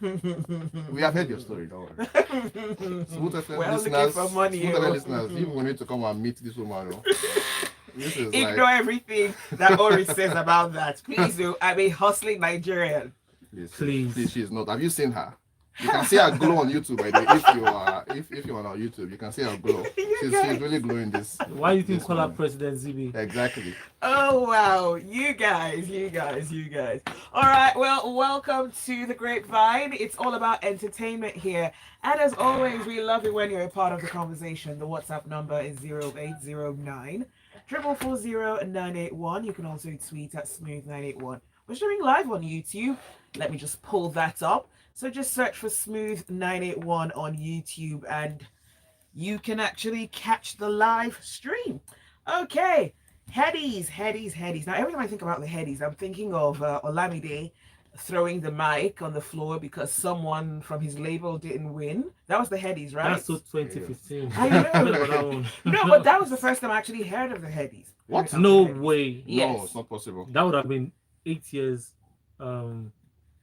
We have heard your story, don't worry. Smooth FM Well, looking listeners, for money. Smooth FM listeners, if we need to come and meet this woman, this is Ignore like, everything that Oris says about that. Please do. I'm a hustling Nigerian. please, she's not. Have you seen her? You can see her glow on YouTube, by the way. If you're on our YouTube, you can see her glow. She's really glowing this. Why do you think call her President Zibby? Exactly. Oh wow, you guys. All right, well, welcome to the Grapevine. It's all about entertainment here, and as always, we love it when you're a part of the conversation. The WhatsApp number is 0809 440 981. You can also tweet at Smooth981. We're streaming live on YouTube. Let me just pull that up. So just search for Smooth981 on YouTube and you can actually catch the live stream. Okay, Headies. Now, every time I think about the Headies, I'm thinking of Olamide throwing the mic on the floor because someone from his label didn't win. That was the Headies, right? That's so 2015. I know. No, but that was the first time I actually heard of the Headies. What? No way. Yes. No, it's not possible. That would have been 8 years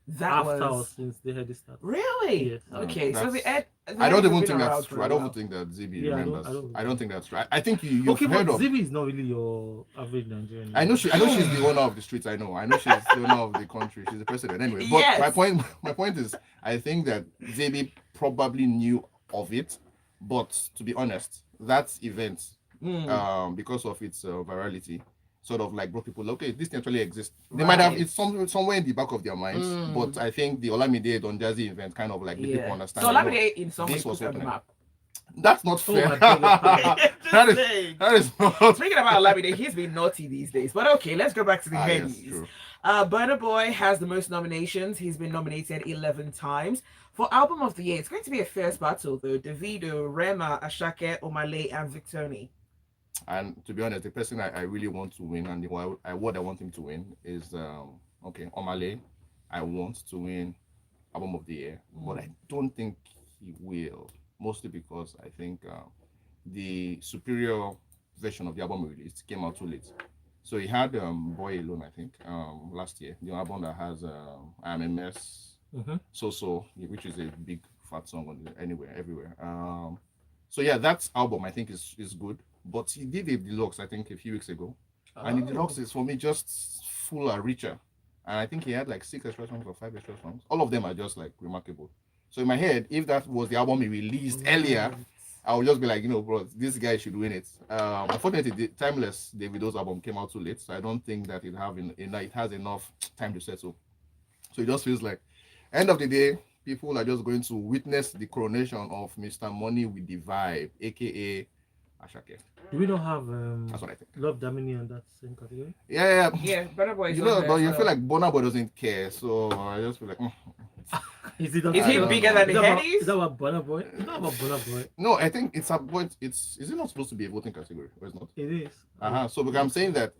That after was since they had this start. really Yes. Okay. So the I don't Headies even have think been that's around true. for a I don't while. even think that Zibby Yeah, remembers. I don't think that's right. I think you've Okay, but heard of. Zibby is not really your average Nigerian. I know she's the owner of the streets. I know she's the owner of the country. She's the president anyway. But Yes. my point is, I think that Zibby probably knew of it, but to be honest, that event, because of its virality, sort of like brought people, okay, this actually exists. They might have it's somewhere in the back of their minds, but I think the Olamide Don Jazzy event kind of like made people understand. So Olamide in some ways this was put on the happening. map. That's not fair. my God. that is not. Speaking about Olamide, he's been naughty these days. But okay, let's go back to the Yes, Headies. true. Burna Boy has the most nominations. He's been nominated 11 times. For Album of the Year, it's going to be a fierce battle though. Davido, Rema, Ashake, Omale, and Victoni. And to be honest, the person I really want to win and what I want him to win is Omale. I want to win Album of the Year, but I don't think he will. Mostly because I think the superior version of the album released came out too late. So he had Boy Alone, I think, last year. The album that has I'm a Mess, So, which is a big fat song on everywhere. So yeah, that album I think is good. But he did a deluxe, I think, a few weeks ago. And the deluxe is for me just fuller, richer. And I think he had like 6 extra songs or 5 extra songs. All of them are just like remarkable. So in my head, if that was the album he released earlier, I would just be like, bro, this guy should win it. Unfortunately, the Timeless Davido's album came out too late, so I don't think that it has enough time to settle. So it just feels like, end of the day, people are just going to witness the coronation of Mr. Money with the Vibe, aka Ashake. Do we not have That's what I think. Love Damini on that same category? Yeah. Burna Boy is But you feel like Burna Boy doesn't care, so I just feel like. Is he bigger than the Headies? Is that about Burna Boy? It's not about Burna Boy. No, I think it's about is it not supposed to be a voting category, or is not? It is. So because I'm saying that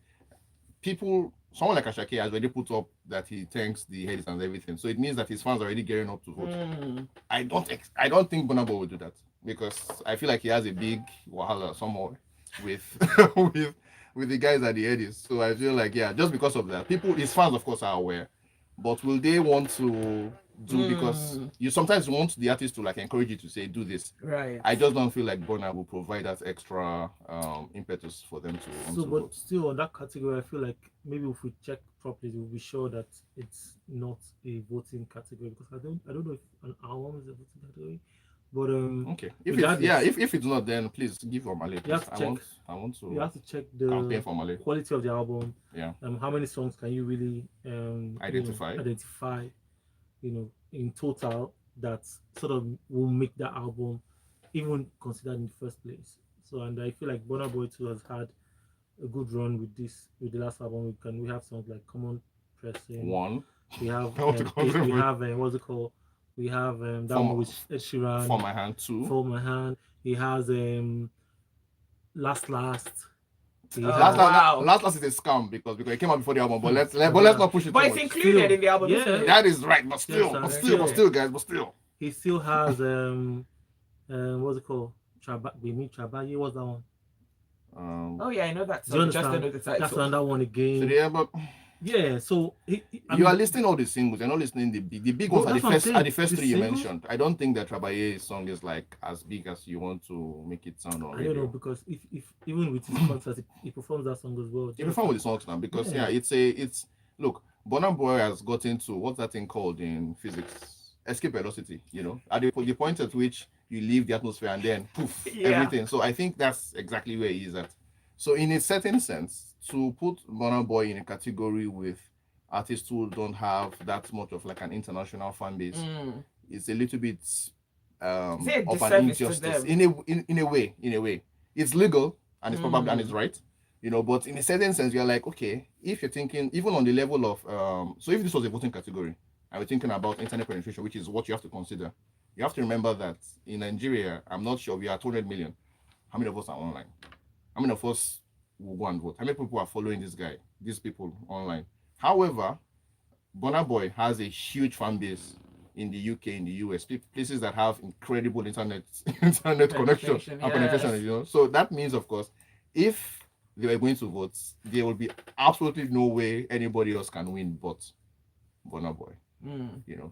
someone like Ashake has already put up that he thanks the Headies and everything, so it means that his fans are already gearing up to vote. I don't think Burna Boy will do that because I feel like he has a big wahala somewhere with with the guys at the Headies. So I feel like just because of that, his fans of course are aware, but will they want to do because you sometimes want the artist to like encourage you to say do this. Right. I just don't feel like Burna will provide that extra impetus for them to. So, but still on that category, I feel like maybe if we check properly, we'll be sure that it's not a voting category because I don't know if an album is a voting category. But okay, if it's not, then please give Omale. I want to. You have to check the quality of the album. Yeah. How many songs can you really identify? In total that sort of will make that album even considered in the first place. So, and I feel like Burna Boy too has had a good run with the last album. We have songs like Common Pressing. One. We have what's it called? We have that one with Ed Sheeran. For My Hand 2. For My Hand. He has Last. Last is a scam because it came out before the album, but let's not push it. But it's included in the album. Yeah, that is right. But still, guys. He still has what's it called? Trabaye. What's that one? I know that song. Just don't know the title. That's another one again. So Yeah, so You are listing all the singles. You're not listening the big ones Well, are that's what I'm saying. the first The three you singles? mentioned. I don't think that Trabaye song is like as big as you want to make it sound on I don't know radio. because if even with his concerts, he performs that song as well. Do You you perform with understand? the songs now because Yeah. it's look, Burna Boy has gotten to what's that thing called in physics? Escape velocity, at the point at which you leave the atmosphere and then poof, Yeah. everything. So I think that's exactly where he is at. So in a certain sense, to put Burna Boy in a category with artists who don't have that much of like an international fan base is a little bit Is it a of an disservice to injustice them? in a way. It's legal and it's probably and it's right, but in a certain sense you're like, okay, if you're thinking even on the level of so if this was a voting category and we're thinking about internet penetration, which is what you have to consider, you have to remember that in Nigeria, I'm not sure, we are 200 million. How many of us are online? How many of us will go and vote? How many people are following these people online? However, Burna Boy has a huge fan base in the UK, in the US, places that have incredible internet connection and penetration. So that means, of course, if they were going to vote, there will be absolutely no way anybody else can win but Burna Boy.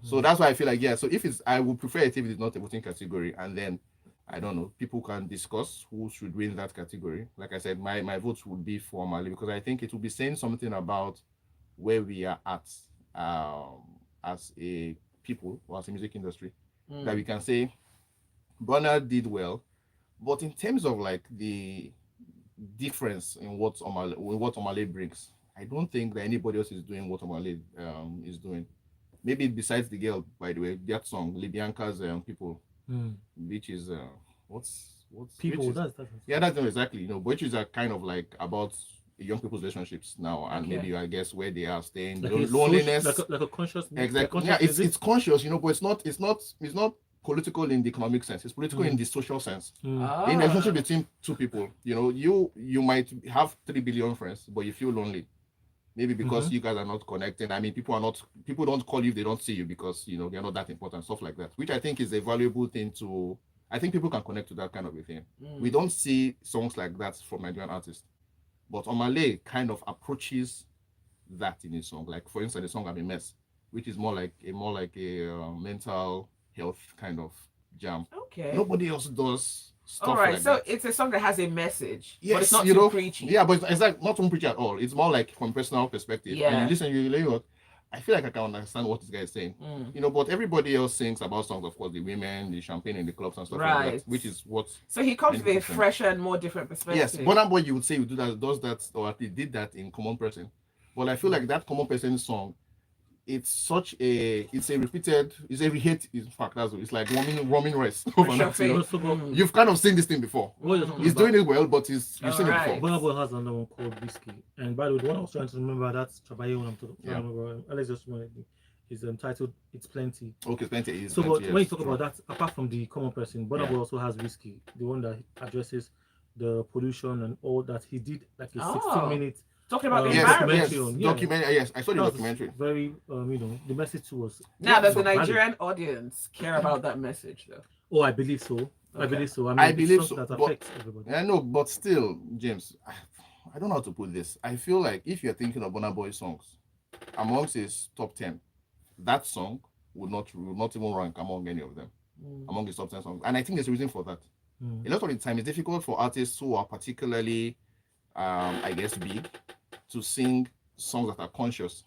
So that's why I feel like, yeah. So if I would prefer it if it's not a voting category, and then I don't know, people can discuss who should win that category. Like I said, my votes would be for Mali because I think it will be saying something about where we are at as a people or as a music industry, that we can say Burna did well, but in terms of like the difference in what Omale brings, I don't think that anybody else is doing what Omale is doing. Maybe besides the girl, by the way, that song Libyanka's People, which is what's People, which is, that's yeah, that's not exactly, which is kind of like about young people's relationships now, and Okay. maybe I guess where they are staying, like loneliness, like a conscious, exactly. like Yeah, conscious it's conscious, but it's not political in the economic sense. It's political in the social sense. In a relationship between two people, you might have 3 billion friends, but you feel lonely. Maybe because you guys are not connecting. I mean, people don't call you if they don't see you because they're not that important, stuff like that. Which I think is a valuable thing to. I think people can connect to that kind of a thing. We don't see songs like that from Nigerian artists, but Omale kind of approaches that in a song. Like for instance, the song "I'm a Mess," which is more like a mental health kind of jam. Okay. Nobody else does stuff All right, like so that. it's a song that has a message, Yes, but it's not too preachy. Yeah, but it's like not too preachy at all. It's more like from personal perspective. Yeah. And you listen, I feel like I can understand what this guy is saying. But everybody else sings about songs, of course, the women, the champagne in the clubs and stuff like that, which is what. So he comes with a fresher and more different perspective. Yes, Burna Boy, you would say does that, or at least did that in Common Person. But I feel like that Common Person song, it's a repeated, it's a reheat. In fact, it's like roaming rest. You've kind of seen this thing before. He's doing it well, but you've seen it before. Burna Boy has another one called Whiskey, and by the way, the one I was trying to remember, that's Trabaye one I'm talking. Yeah. Remember, Alex just reminded me. Is entitled "It's Plenty." Okay, Plenty is. So, Plenty, but when you talk about that, apart from the Common Person, Burna Boy also has Whiskey, the one that addresses the pollution and all that. He did like a 16-minute. Talking about the environment. Documentary. Yes, I saw the documentary. Very, the message was. Now, does the Nigerian audience care about that message, though? Oh, I believe so. Okay. I believe so. I mean, I believe so. That affects everybody. I know, but still, James, I don't know how to put this. I feel like if you're thinking of Burna Boy songs, amongst his top 10, that song would not even rank among any of them, among his top 10 songs. And I think there's a reason for that. A lot of the time, it's difficult for artists who are particularly, I guess, big, to sing songs that are conscious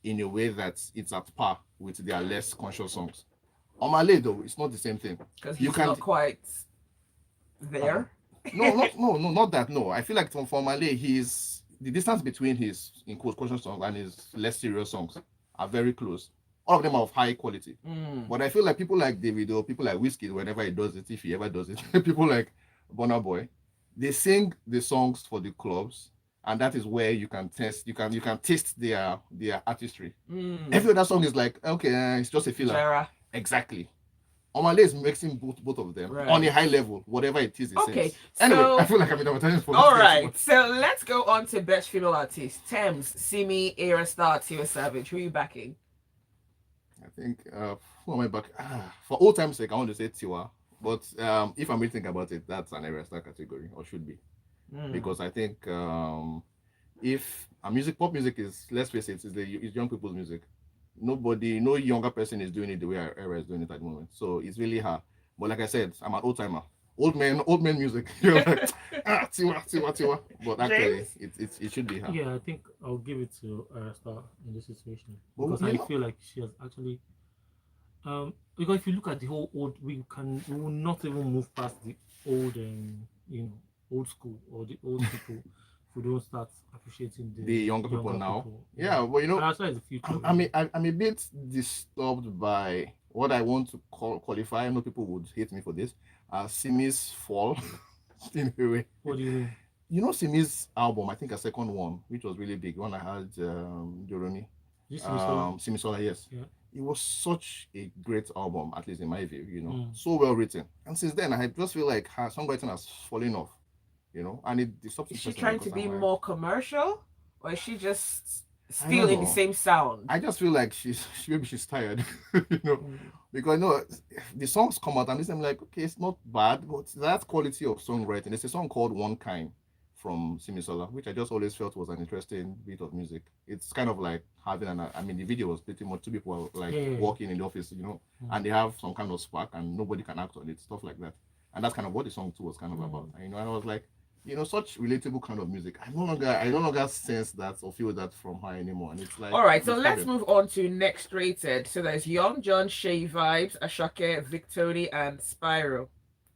in a way that it's at par with their less conscious songs. Omale, though, it's not the same thing. Because he's not quite there. Not that. No, I feel like for Omale, the distance between his in quote conscious songs and his less serious songs are very close. All of them are of high quality. But I feel like people like Davido, people like Whiskey, whenever he does it, if he ever does it, people like Burna Boy, they sing the songs for the clubs. And that is where you can taste their artistry. Every other song is like, okay, it's just a filler. Jara. Exactly. Omale is mixing both of them on a high level, whatever it is. Okay. Anyway, so, I feel like I'm in advertising for. All right. So let's go on to best female artist. Thames, Simi, Era Star, Tiwa Savage. Who are you backing? I think who am I back? For old time's sake, I want to say Tiwa. But if I'm really thinking about it, that's an Era Star category, or should be. Because I think if And pop music is, let's face it, it's young people's music. No younger person is doing it the way Era is doing it at the moment. So it's really hard. But like I said, I'm an old timer. Old man music. You're like, tiwa. But actually, it should be her. Yeah, I think I'll give it to Star in this situation Well, because you I know- feel like she has actually. Because if you look at the whole old, we will not even move past the old, old school or the old people. If we don't start appreciating the younger people now. Yeah, well, And that's why it's the future. I'm a bit disturbed by what I want to qualify. I know people would hate me for this. Simi's fall in a way. What do you mean? You know Simi's album, I think a second one, which was really big, one I had Joroni. This is Simisola, yes. Yeah. It was such a great album, at least in my view, Mm. so well written. And since then, I just feel like her songwriting has fallen off, and it stops. Is she trying to be more commercial, or is she just I still don't in the know. same sound? I just feel like maybe she's tired, because the songs come out and this I'm like, okay, it's not bad, but that quality of songwriting. There's a song called One Kind from Simisola, which I just always felt was an interesting bit of music. It's kind of like having the video was pretty much two people like walking in the office, and they have some kind of spark and nobody can act on it, stuff like that. And that's kind of what the song too was kind of about. And I was like, such relatable kind of music. I no longer sense that or feel that from her anymore. And it's like, all right, so let's move on to next rated. So there's Young John, Shay Vibes, Ashake, Victoni, and Spyro.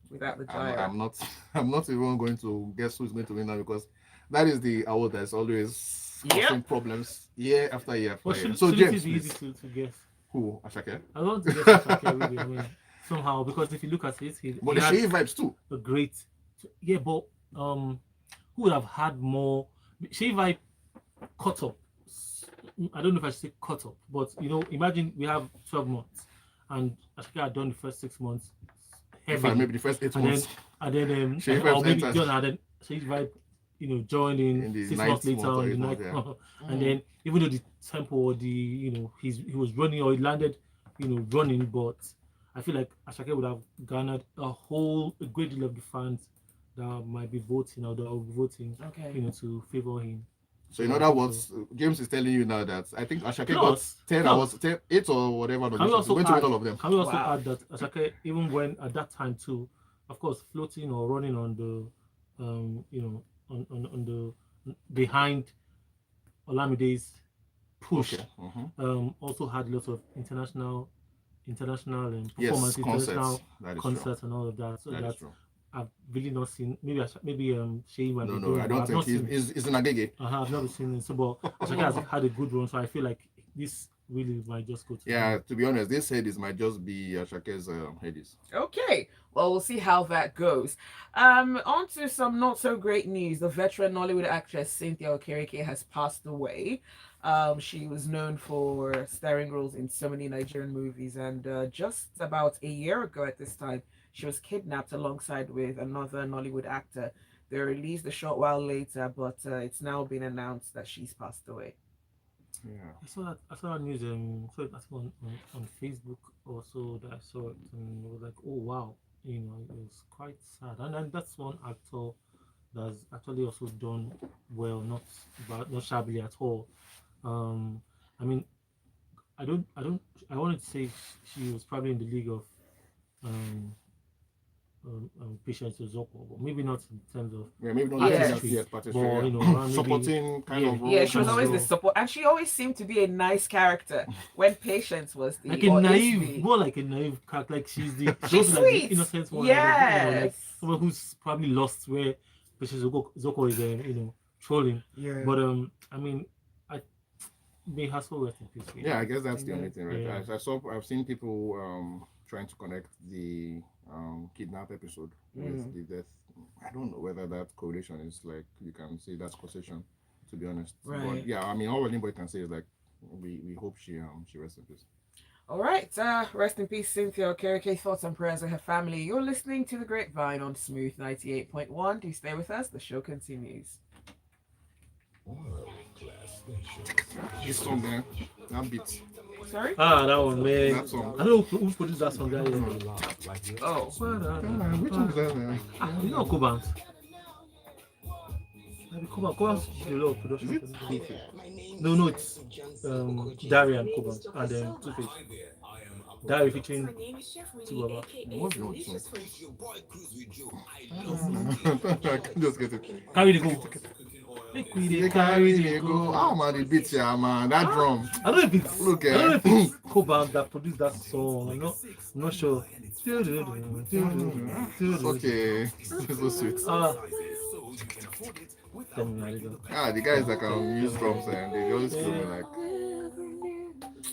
Without the gyre. I'm not even going to guess who's going to win now, because that is the award that's always causing problems year after year after year. So James, be easy to guess. Who? Ashake? I don't want to guess Ashake really. I mean, somehow, because if you look at it, but the Shay Vibes too. A great, yeah, but who would have had more? Shay Vibe caught up. I don't know if I should say caught up, but imagine we have 12 months, and Ashake had done the first 6 months. Maybe the first 8 months. And then Shay or maybe Vibes John, and then Shay Vibe, joined in the 6 months later on the month, night. And then even though the tempo or the he was running or he landed, running, but I feel like Ashake would have garnered a great deal of the fans that might be voting or that will be voting, to favor him. So in other words, James is telling you now that I think Ashake got 8 or whatever. Can we also going to win all of them. Can we also add that Ashake, even when at that time too, of course, floating or running on the, on the behind Olamide's push, also had lots of international performances, international concerts, and all of that. So that's I've really not seen. Maybe Shay might be doing. No, I don't think he's in Agege. I've never seen it. So, but Ashake has had a good run. So I feel like this really might just go to. Yeah, to be honest, this Headies might just be Ashake's Headies. Okay, well, we'll see how that goes. On to some not so great news. The veteran Nollywood actress Cynthia Okereke has passed away. She was known for starring roles in so many Nigerian movies, and just about a year ago at this time, she was kidnapped alongside with another Nollywood actor. They were released a short while later, but it's now been announced that she's passed away. Yeah, I saw that news. So I think on Facebook also that I saw it, and it was like, oh wow, it was quite sad. And that's one actor that's actually also done well, not shabbily at all. I mean, I wanted to say she was probably in the league of Patience Ozoko, but maybe not in terms of maybe not but, supporting kind of role. Yeah, she was always the support, and she always seemed to be a nice character when Patience was the like a naive, more like a naive character. Like she's she's sweet, like the innocent one. Yes, like someone who's probably lost where Patience Ozoko is trolling. Yeah, but I mean, may her soul rest in peace. Yeah, I guess that's the only thing, right? Yeah. I've seen people trying to connect the kidnap episode with the death. I don't know whether that correlation is like you can say that's causation, to be honest. Right. But yeah, I mean, all anybody can say is like we hope she rests in peace. All right, rest in peace, Cynthia Okereke. Thoughts and prayers of her family. You're listening to the Grapevine on Smooth 98.1. Do stay with us. The show continues. This song there, that beat. Sorry? That one, man. That song. I don't know who produced that song. Oh. Which one is that? You know Cobans. Koban's a lot of production. Is it for them. Two-Face? No, it's Darian Koban and then Two-Face. Dari featuring Tubaba. What's the name? I can just get it. Carry the go. Make we dey carry the go. Oh man, the beats, yeah, man. That drum. I don't know if it's Look, I don't know if it's Koban that produced that song. I'm not sure. Okay, it's so sweet. The guys that can use drums and they always feel me like.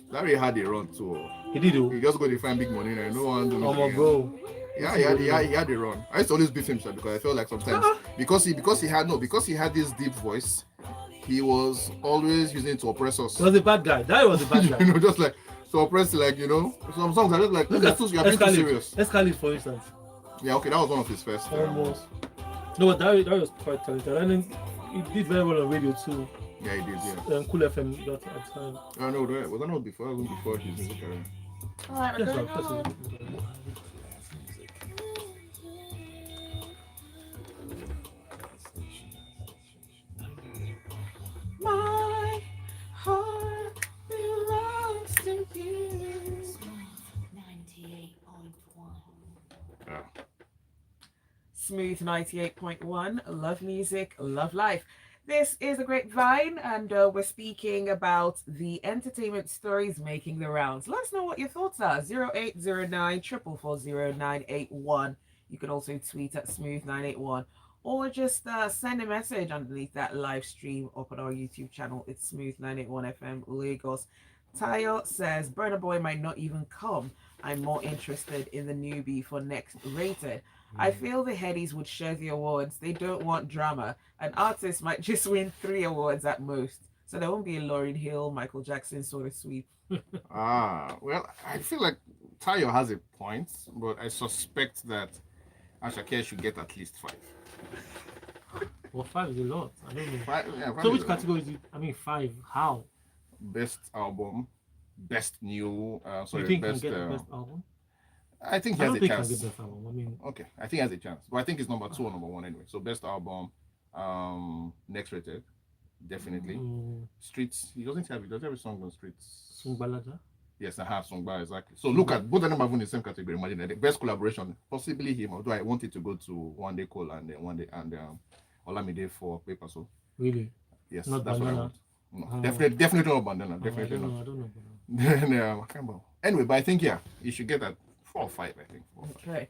Larry had a run too. He did though. He just go to find big money and no one do Oh my again. bro. Yeah, he had a run. I used to always beef him, sir, because I felt like sometimes because he had this deep voice, he was always using it to oppress us. He was a bad guy. That was a bad guy. Just like to oppress, like some songs are just like Look at you're being too serious. Escalade, for instance. Yeah, okay, that was one of his first. Almost. No, but that was quite talented. And then he did very well on radio too. Yeah, he did. Yeah. Cool FM that at the time. I know that was that not before his music career. All right, we're Yes, going that's on. it. My heart belongs to you. 98.1. Yeah. Smooth 98.1, love music, love life. This is the Grapevine, and we're speaking about the entertainment stories making the rounds. Let us know what your thoughts are. 0809 444 981. You can also tweet at Smooth981, or just send a message underneath that live stream up on our YouTube channel. It's Smooth981 FM Lagos. Tayo says, Burna Boy might not even come. I'm more interested in the newbie for next rated. I feel the Headies would share the awards. They don't want drama. An artist might just win 3 awards at most. So there won't be a Lauryn Hill, Michael Jackson sort of sweep. Well, I feel like Tayo has a point, but I suspect that Ashake should get at least 5. Well, 5 is a lot. I don't know. 5, yeah, 5 So is which category is it? I mean 5. How? best album, best new, You think best. can get the best album? I think he I has don't a think can chance. get best album. I mean, Okay, I think he has a chance, but I think it's number 2 or number 1 anyway. So best album, next rated, definitely. Streets, he does he have a song on Streets? Sungbalaja. Yes, I have Songba, exactly. So look at both of them are in the same category. Imagine that. The best collaboration, possibly him. Although I wanted to go to One Day Cole and then One Day and Olamide for Paper. So Really? yes, Not that's Bandana? what I want. No, definitely not Bandana. Definitely I don't not. know. Then I can't remember. Anyway, but I think you should get that 4 or 5. I think. 4 or 5. Okay.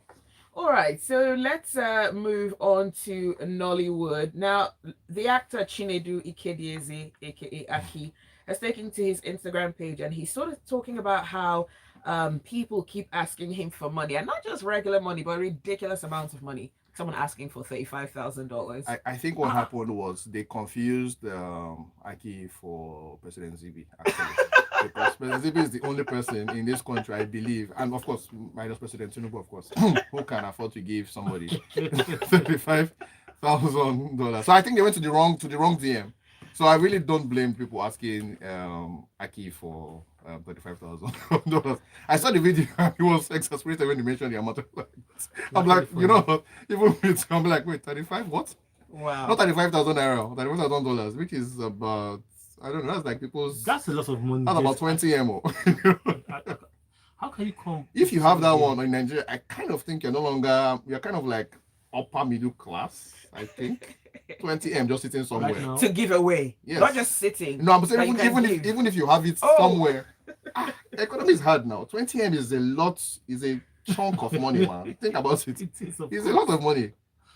All right. So let's move on to Nollywood. Now, the actor Chinedu Ikedieze, aka Aki, has taken to his Instagram page, and he's sort of talking about how people keep asking him for money, and not just regular money, but ridiculous amounts of money. Someone asking for $35,000. I think what happened was they confused Aki for President Zibby, actually. Because President Zibby is the only person in this country, I believe, and of course, minus President Tinubu, of course, who can afford to give somebody $35,000. So I think they went to the wrong DM. So I really don't blame people asking Aki for $35,000. I saw the video and he was exasperated when he mentioned the amount of I'm like, you know what? Even with I'm like, wait, 35? What? Wow. Not 35,000 naira, $35,000, which is about, I don't know, that's like people's. That's a lot of money. That's about 20 MO. How can you come? If you have that one in Nigeria, I kind of think you're kind of like upper middle class, I think. 20 M just sitting somewhere. Right now? To give away. Yes. Not just sitting. No, I'm saying that you can give. even if you have it somewhere, economy is hard now. 20 M is a chunk of money, man. Think about it. It's a lot of money.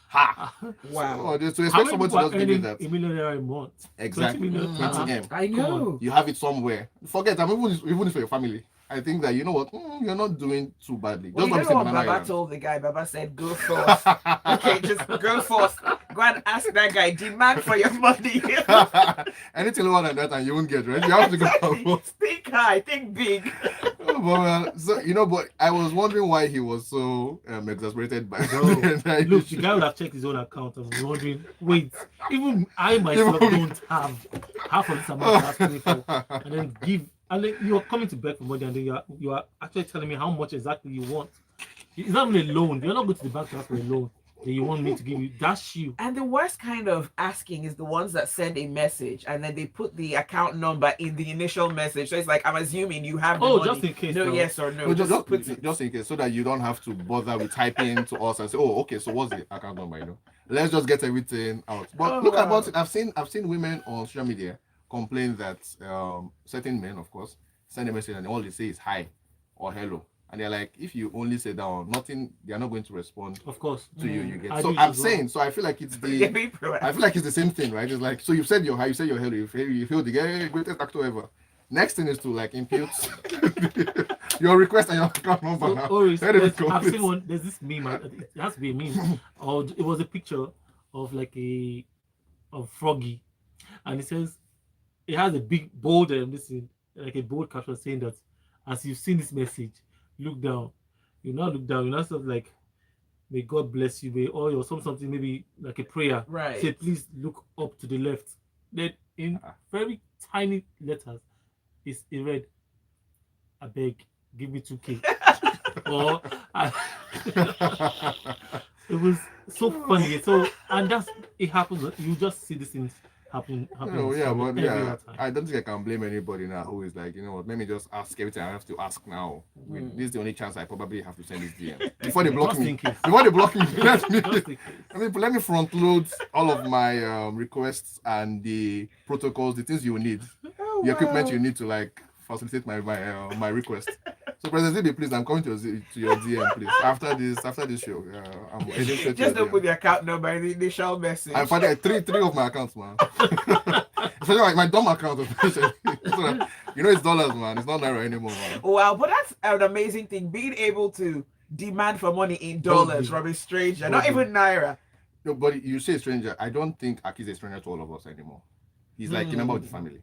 Ha! Wow. So, to expect somebody to just give you that. $1 million a month. Exactly. 20 million. 20 M. I know. You have it somewhere. Forget, even for your family. I think that, you know what, you're not doing too badly. Well, Just you don't know say what banana Baba island. told the guy? Baba said, go first. Okay, just go first. Go and ask that guy, demand for your money. Anything lower than that, and you won't get, right? You have to go first. Think high, think big. But I was wondering why he was so exasperated by Bro, that look, issue. the guy would have checked his own account and was wondering, wait, even I myself don't have half of this amount to ask me for, and then you're coming to beg for money, and then you are actually telling me how much exactly you want. It's not even a loan. You're not going to the bank to ask for a loan. Do you want me to give you dash you? And the worst kind of asking is the ones that send a message and then they put the account number in the initial message. So it's like, I'm assuming you have the Oh, money. just in case, No, though. yes or no. No, just put it. just in case, so that you don't have to bother with typing to us and say, oh, okay, so what's the account number? You know, let's just get everything out. But Oh, look wow. about it. I've seen women on social media complain that certain men, of course, send a message and all they say is hi or hello, and they're like, if you only say down, nothing, they are not going to respond Of course. to you. You get. I So do I'm as well. saying, so I feel like it's Yeah, the. be proactive. I feel like it's the same thing, right? It's like, so you've said your hi, you said your hello, you feel the greatest actor ever. Next thing is to like impute your request and your account number. So, now. Oris, Where did it I've go? seen one. There's this meme. It has to be a meme, or it was a picture of like a froggy, and it says it has a big bold like a bold caption saying that as you've seen this message, look down. You now look down. You now sort of like, may God bless you, may all your something maybe like a prayer. Right. Say please look up to the left. Then in very tiny letters, it read, I beg, give me 2K. Or it was so funny. So and that's it happens. You just see these things happen. Oh, yeah, but every yeah, other time. I don't think I can blame anybody now who is like, you know what, let me just ask everything I have to ask now. This is the only chance I probably have to send this DM. Before they block Just me. in case. Before they block me, let me, Just in case. let me front load all of my requests and the protocols, the things you need, Oh, the equipment wow. you need to like facilitate my request. So President Zibby, please, I'm coming to your DM, please. After this show, I'm heading straight to Just your don't put DM. the account number in the initial message. I found like three of my accounts, man. Especially like my dumb account. So that, you know, it's dollars, man. It's not naira anymore, man. Wow, but that's an amazing thing. Being able to demand for money in dollars Don't from a stranger, Don't not be. even naira. No, but you say stranger. I don't think Aki's a stranger to all of us anymore. He's like a member of the family.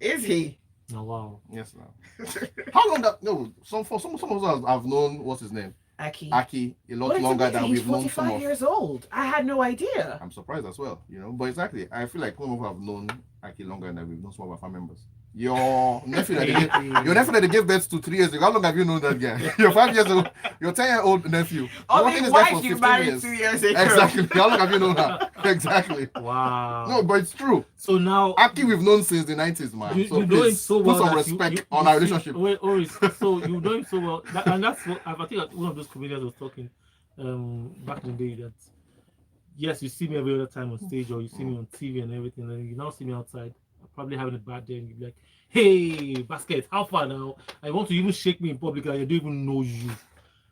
Is he? Oh wow. Yes, now. How long that? No, some of us have known what's his name, Aki. Aki, a lot But it's longer amazing. than He's we've known some 45 of. years old. I had no idea. I'm surprised as well, you know. But exactly, I feel like some of us have known Aki longer than we've known some of our family members. Your nephew that they gave birth to 3 years ago. How long have you known that guy? You're 5 years old. Your 10-year-old nephew. Only wife you married 2 years ago. Exactly. How long have you known her? Exactly. Wow. No, but it's true. So now Aki we've known since the 90s, man. you So know him please so well put some that respect on our relationship. Wait, Oris, so you know him so well, and that's what I think that one of those comedians was talking back in the day that yes, you see me every other time on stage or you see me on TV and everything, and you now see me outside, probably having a bad day, and you be like, "Hey, basket, how far now? I want to even shake me in public, and I don't even know you."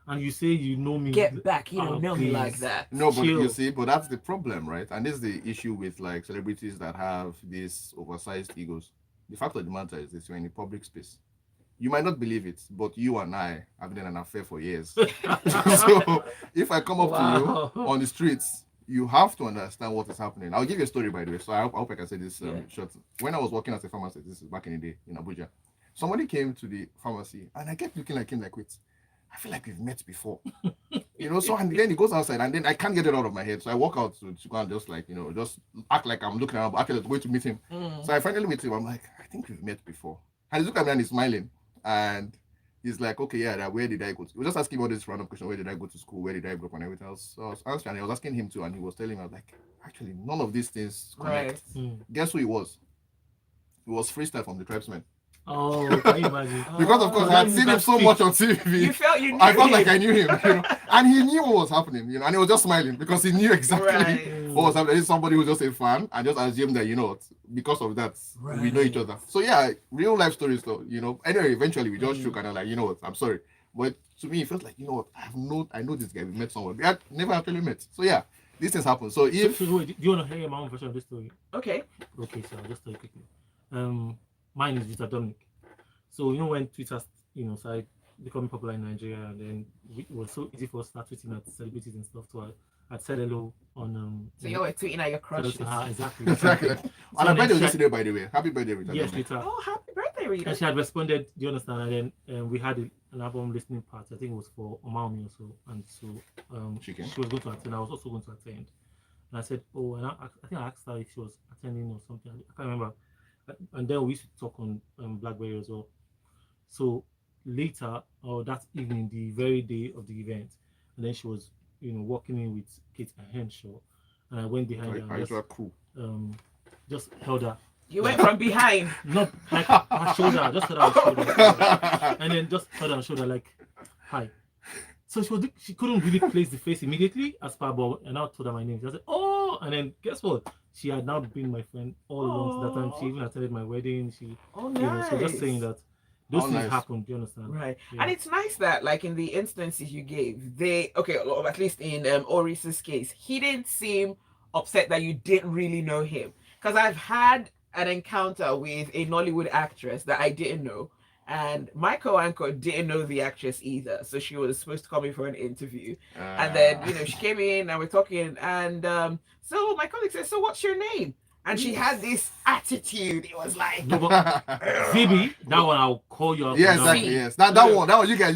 And you say you know me. Get back. You don't know me please. like that. No, but Chill. you see, but that's the problem, right? And this is the issue with like celebrities that have these oversized egos. The fact of the matter is this: you're in a public space. You might not believe it, but you and I have been in an affair for years. So if I come up to you on the streets, you have to understand what is happening. I'll give you a story, by the way. So I hope I can say this short. When I was working as a pharmacist, this is back in the day in Abuja, somebody came to the pharmacy and I kept looking like him like, wait, I feel like we've met before. You know, so and then he goes outside and then I can't get it out of my head. So I walk out to go and just like, you know, just act like I'm looking around, but actually going to meet him. So I finally meet him. I'm like, I think we've met before. And he looked at me and he's smiling. And he's like, okay, yeah, where did I go to? We just asking all this random question, where did I go to school? Where did I grow up and everything else? So I was answering, I was asking him too, and he was telling me, I was like, actually, none of these things connect. Right. Guess who he was? He was Freestyle from the Tribesmen. Oh, can you imagine? Because of course I had seen him so much on TV. You felt you knew I felt him. like I knew him, you know, and he knew what was happening, you know, and he was just smiling because he knew exactly Right. what was happening. He's somebody who's just a fan and just assumed that, you know what, because of that, we know each other. So yeah, real life stories though, you know. Anyway, eventually we just shook and I'm like, you know what, I'm sorry. But to me, it felt like, you know what, I know this guy, we met someone. We had never actually met. So yeah, these things happen. So if So wait, do you want to hear my own version of this story? Okay. Okay, so I'll just tell you quickly. Mine is Mr. Dominic. So you know when Twitter, started becoming popular in Nigeria, and then it was so easy for us to start tweeting at celebrities and stuff. So I'd said hello on. So you were tweeting at your crushes. Exactly. exactly. And then her birthday was she- yesterday, by the way. Happy birthday, Rita. Yes, Twitter. Oh, happy birthday, Rita. And she had responded, do you understand? And then we had an album listening party. I think it was for Omaomi or so. And so She she came. was going to attend. I was also going to attend. And I said, oh, and I think I asked her if she was attending or something. I can't remember. And then we used to talk on BlackBerry as well. So later, or that evening, the very day of the event, and then she was walking in with Kate Henshaw, and I went behind her I and just cool. just held her. You went from behind. Not like her shoulder, just held her shoulder, and then just held her shoulder like, hi. So she couldn't really place the face immediately as per, but and I told her my name. She said, oh, and then guess what? She had now been my friend all along. That time she even attended my wedding. So just saying that those things happen. Do you understand? Right. Yeah. And it's nice that, like, in the instances you gave, or at least in Oris's case, he didn't seem upset that you didn't really know him. Because I've had an encounter with a Nollywood actress that I didn't know, and my co-anchor didn't know the actress either. So she was supposed to come in for an interview, and then she came in and we're talking, and so my colleague said, "So what's your name?" And she had this attitude. It was like, No, but Zibby, that one I'll call you out. Yeah, exactly. Yes, that one. You guys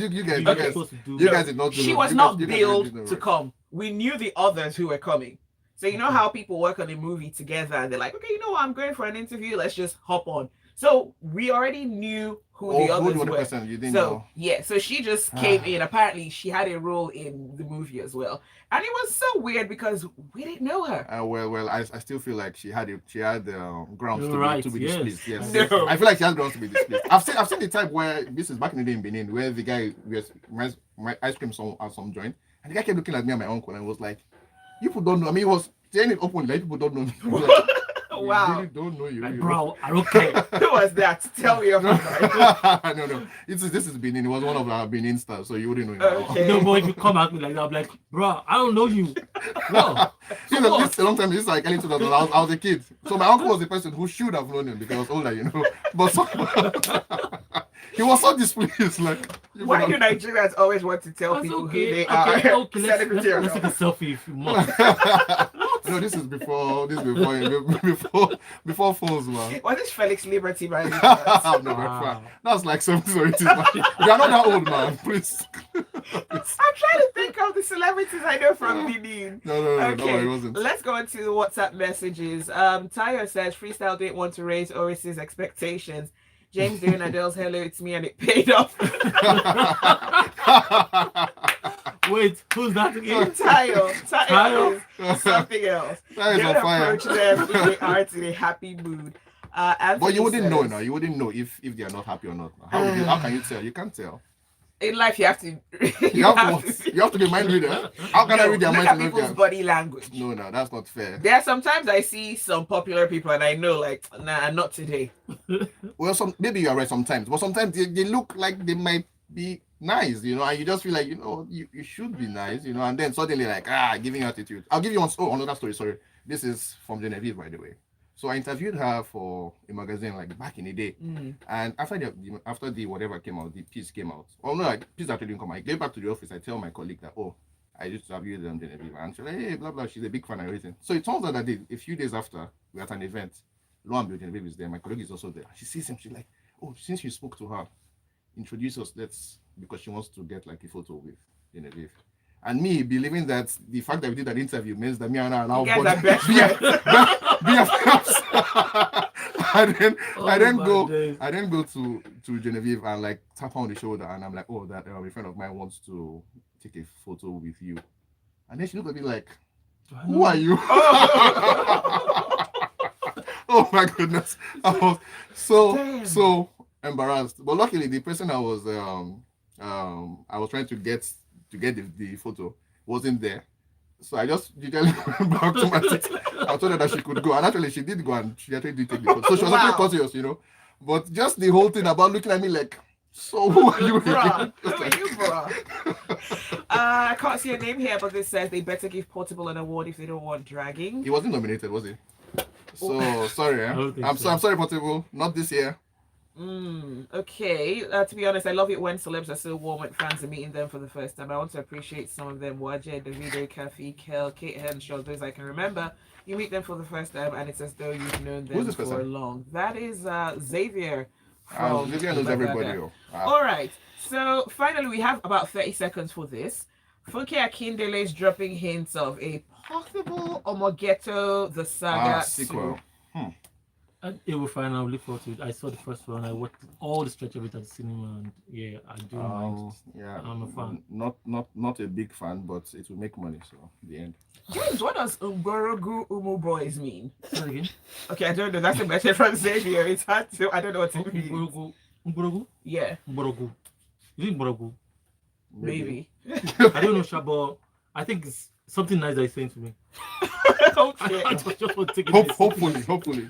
did not. She was not billed to come. We knew the others who were coming. So you know how people work on a movie together and they're like, okay, you know what, I'm going for an interview. Let's just hop on. So we already knew who the others were. Person you didn't know. Yeah, so she just came in. Apparently, she had a role in the movie as well, and it was so weird because we didn't know her. Well, I still feel like she had grounds to be displeased. Yes, No. I feel like she has grounds to be displeased. I've seen the type where this is back in the day in Benin, where the guy was my ice cream at some joint, and the guy kept looking at me and my uncle and was like, "You people don't know." I mean, he was saying it openly, like people don't know me. Wow. Really don't know you. Like, bro, I don't care. Who was that? Tell me about that. No. This is Benin. It was one of our Benin stars, so you wouldn't know him. Okay. No, but if you come at me like that, I'm like, bro, I don't know you. No. This a long time. This is like early 2000s. I was a kid, so my uncle was the person who should have known him because I was older, But he was so displeased. Like, why do Nigerians always want to tell people who they are? Okay, Let's take a selfie if you want. No, this is before phones, man. Was this Felix Liberty by any I'm chance? never That's like 70s or 80s. Man. You are not that old, man. Please. I'm trying to think of the celebrities I know from Benin. No, Okay, it wasn't. let's go into the WhatsApp messages. Tayo says Freestyle didn't want to raise Oris's expectations. James doing Adele's "Hello, It's Me" and it paid off. Wait, who's that again? Tayo is something else. That is Don't on fire. approach them if they aren't in a happy mood. But you wouldn't know says, now. You wouldn't know if they are not happy or not. How can you tell? You can't tell. In life, you have to. You have to be mind reader. How can I read their look mind? at people's body language. No, that's not fair. There are sometimes I see some popular people and I know, like, nah, not today. Well, maybe you are right sometimes, but sometimes they look like they might be nice, and you just feel like, you should be nice, and then suddenly like, giving attitude. I'll give you another story. Sorry, this is from Genevieve, by the way. So I interviewed her for a magazine like back in the day, and after the whatever came out, the piece came out. Oh no, piece actually didn't come. I get back to the office. I tell my colleague that, I used to interview them Genevieve, and she's like, hey, blah blah. She's a big fan and everything. So it turns out that a few days after we're at an event, lo and behold, Genevieve is there. My colleague is also there. She sees him. She's like, oh, since you spoke to her, introduce us. Because she wants to get like a photo with Genevieve. And me believing that the fact that we did an interview means that me and her are now best I then go to Genevieve and like tap her on the shoulder and I'm like, oh, that a friend of mine wants to take a photo with you. And then she looked at me like, who are you? Oh my goodness. I was so embarrassed. But luckily the person I was trying to get the photo wasn't there. So I just usually went back to my seat. I told her that she could go. And actually she did go and she actually did take the photo. So she was actually courteous, But just the whole thing about looking at me like, so who are you? Who are you, bruh? I can't see a name here, but this says they better give Portable an award if they don't want dragging. He wasn't nominated, was he? So sorry. I'm sorry, Portable. Not this year. Okay. To be honest, I love it when celebs are so warm when fans are meeting them for the first time. I want to appreciate some of them. Waje, Davido, Kathy, Kel, Kate Henshaw, those I can remember. You meet them for the first time and it's as though you've known them for long. That is Xavier. Xavier knows everybody. All right. So finally, we have about 30 seconds for this. Funke Akindele is dropping hints of a possible Omogeto the Saga sequel. It will fine. I'll look forward to it. I saw the first one. I watched all the stretch of it at the cinema, and yeah, I do mind. Yeah, I'm a fan. Not a big fan, but it will make money. So the end. James, what does Umborogu Umu Boys mean? Say that again. Okay, I don't know. That's a message from Xavier. It's hard to. I don't know what it means. Mborogu. Mborogu. Yeah, Mborogu. You think Mborogu? maybe. I don't know, Shabo. I think it's something nice that he's saying to me. Okay. I just want to take it. Hopefully.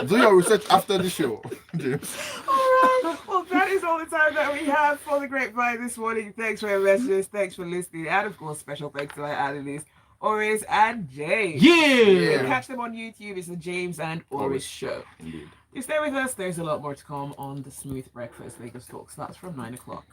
Do your research after the show, James. All right. Well, that is all the time that we have for the Grapevine this morning. Thanks for your messages. Thanks for listening. And of course, special thanks to our analysts, Oris and James. You Yeah. can catch them on YouTube. It's the James and Oris show. Indeed. You stay with us. There's a lot more to come on the Smooth Breakfast. Vegas Talk starts from 9 o'clock.